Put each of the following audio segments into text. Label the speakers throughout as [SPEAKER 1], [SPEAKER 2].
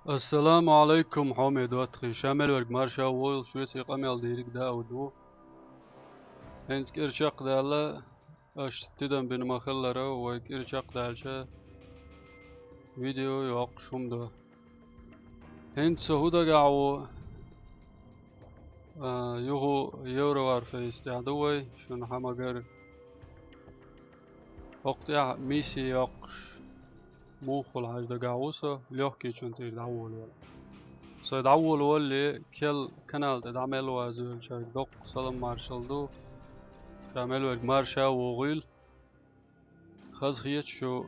[SPEAKER 1] Ассаламу Iалайкум хьоме доттагIи шамел ورق марша وول شوية يقامل ديرك دا ودو هنس كيرشاق دالا اش تدم بين مخلرا وكيرشاق دالشا فيديو يوق شوم دو هنس هودا قاعو يورو وارفيس تعدوي شون حماقر وقت ميسي يوق موخل عجدا قاعوسا لوحكي شون تير دعول ولا سو دعول واللي كل كنال تدعمل وازول شاك دوق سلام مارشال دو تعمل وق مارشا وغيل خز خيت شو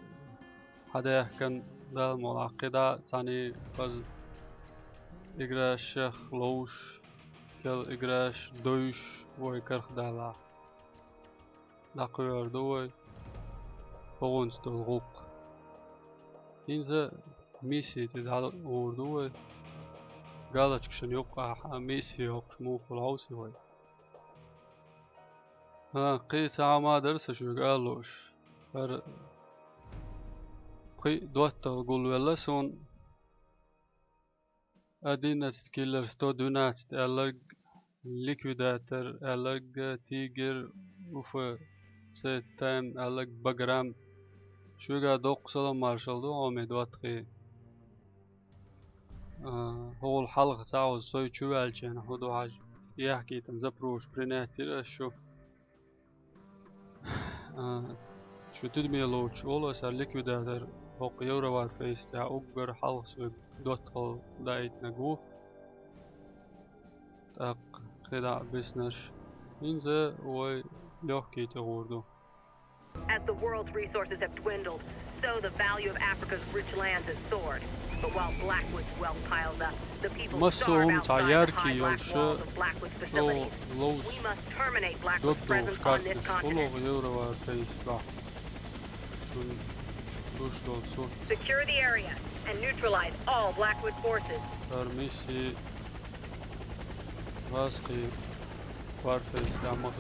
[SPEAKER 1] حدا يحكن دا المعقدة تاني خز إجراش شيخ لوش كل إجراش دوش ويكرخ دالا دقيار دوي فغونس دو غوق إنزا ميسي تدعال وردوي قالت كشن يبقى ميسي يبقى موف العوسي وي قيس عما درس شو قالوش فر قي دوتا قول ولا سون أدينا سكيلر ستو دونات ألق ليكويداتر ألق تيجر وف ستان ألق بقرام شو قال دوق سلام مارشال دو عمي دوتقي هو الحلقة تعوز صوي شو قالشان هدو حاج يحكي تنزبروش بريناتي شو شو تدمي لوش أولا سار ليكويداتر فوق يورو وارفيس تاع ugggar حلقة دوتقل دايت نقوف تاق خدع بسنش إنزا وي لوحكي تغوردو.
[SPEAKER 2] As the world's resources have dwindled, so the value of Africa's rich lands has soared. But while Blackwood's wealth piles up, the people starve outside the high black walls of Blackwood's facilities. We must terminate Blackwood's presence on this continent. Secure the area and neutralize all Blackwood forces.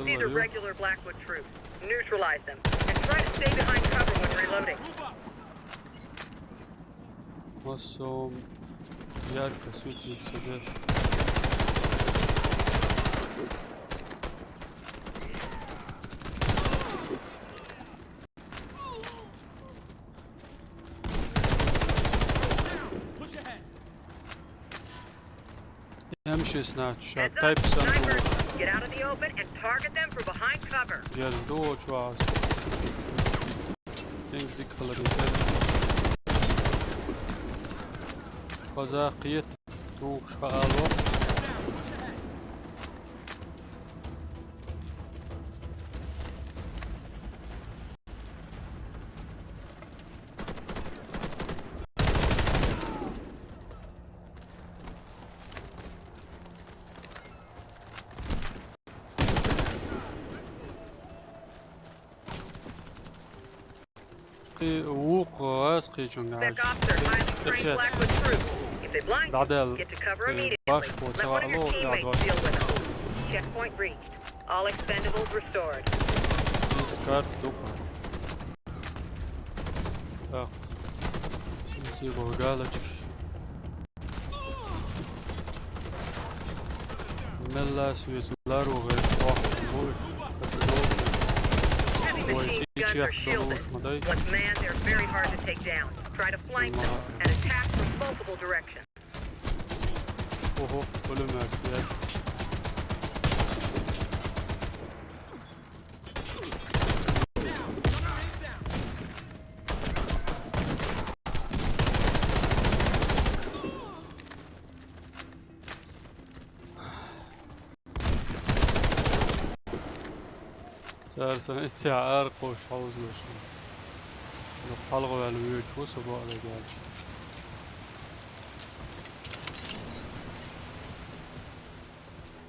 [SPEAKER 2] These are regular Blackwood troops. Neutralize them and try to stay behind cover when reloading. Snipers, get out of the open and target them from behind cover.
[SPEAKER 1] قزاقية توخ فعالو ووق واسقي جنگاج
[SPEAKER 2] If they blind you, get to cover immediately. Let one of your teammates deal with them. Checkpoint reached. All expendables restored. Heavy machine guns are shielded. Once manned, they're very hard to take down. Try to flank them and attack from multiple directions.
[SPEAKER 1] سارسن تIaьhch وش حوز لشون نحلقوا على الويت وصبوا على جال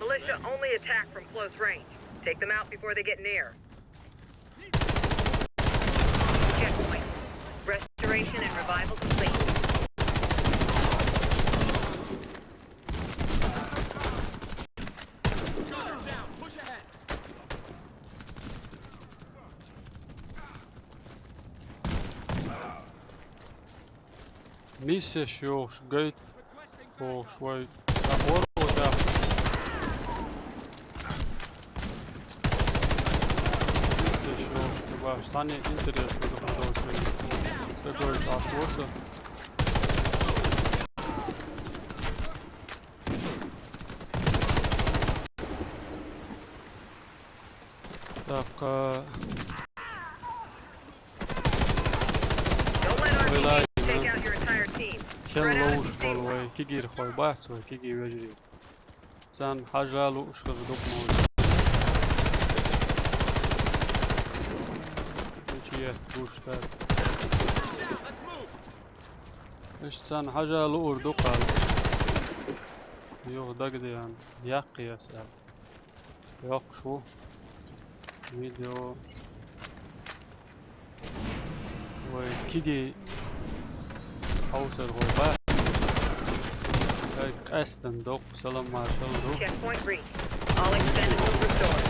[SPEAKER 2] Militia only attack from close range. Take them out before they get near. Checkpoint. Restoration and revival complete.
[SPEAKER 1] ميسي شيوخ قيت فوق شوي ورا وتحت. شوف تبغى ثانية انترست بالخطوة تقدر تعطوسه. Так. كل والله كيجي خوي باس وكيجي يجري سان حاجة له شغل دقمة وشيء توشتر إيش سان حاجة له أردقة يوه دقدي يعني يقي يسأل يق شو فيديو وكيجي Houser hoor kijk Aston dok zullen maar zo doen.
[SPEAKER 2] Checkpoint reached. All expendables restored.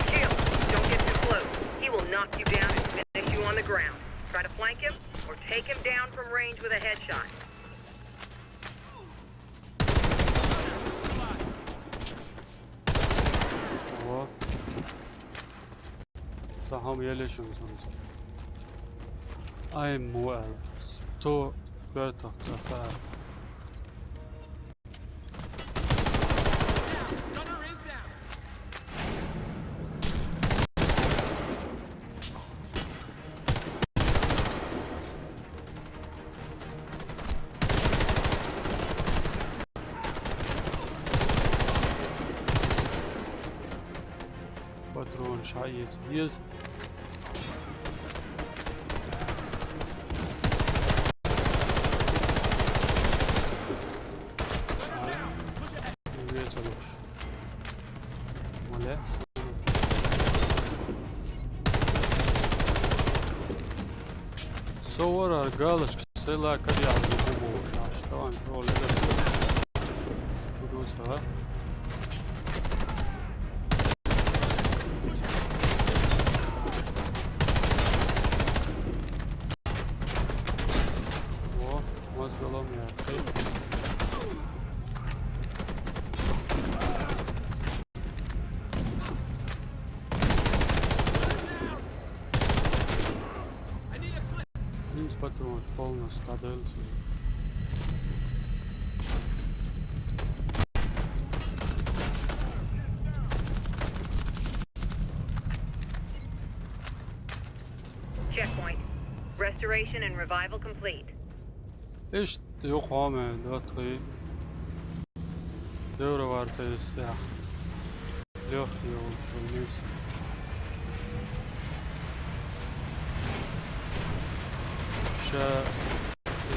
[SPEAKER 2] Shield, don't get too close. He will knock you down and finish you on the ground. Try to flank him or take him down from range with a headshot. هم يلشون صنصر I'm well تو better تفاعل باترون شعيت ديز صور قالش سلا كريا بالجمهور عشان شغل فلوسها مظلوم يا اخي Патрон полностью складывался. Checkpoint. Restoration and revival complete.
[SPEAKER 1] ايش hьоме доттагIi Euro Warface Лёгкий миссия.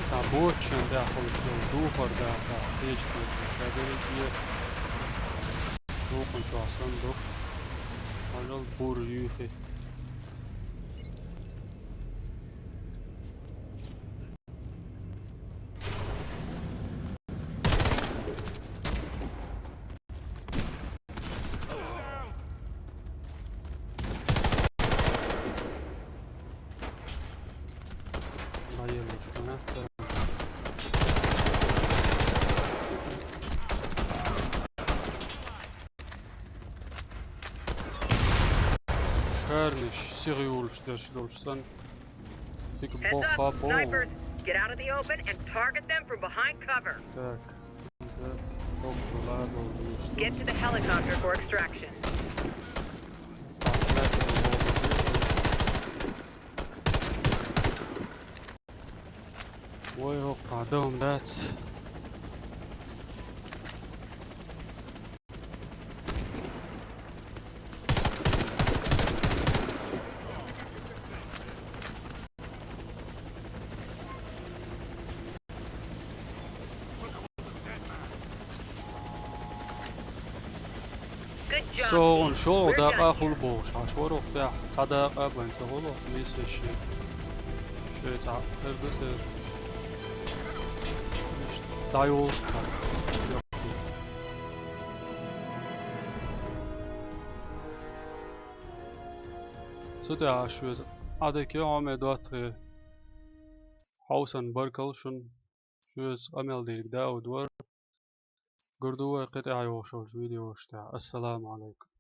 [SPEAKER 1] Забочен доход духор даха течку кадерие духон тосан дух ажал бур юхе
[SPEAKER 2] Heads up, snipers! Get out of the open and target them from behind cover. Get to the helicopter for extraction.
[SPEAKER 1] Ой, пардон, that's شو شو دقة خلبوش عشورو بتاع صدقة بنسهولو ميسي شيء تعقل بس تايوز صدع شوز عدك يوم دواتغي حوسن بركلشن شوز أمل ديك داود ور قردوه قطع يوشوش فيديو وشتع. السلام عليكم.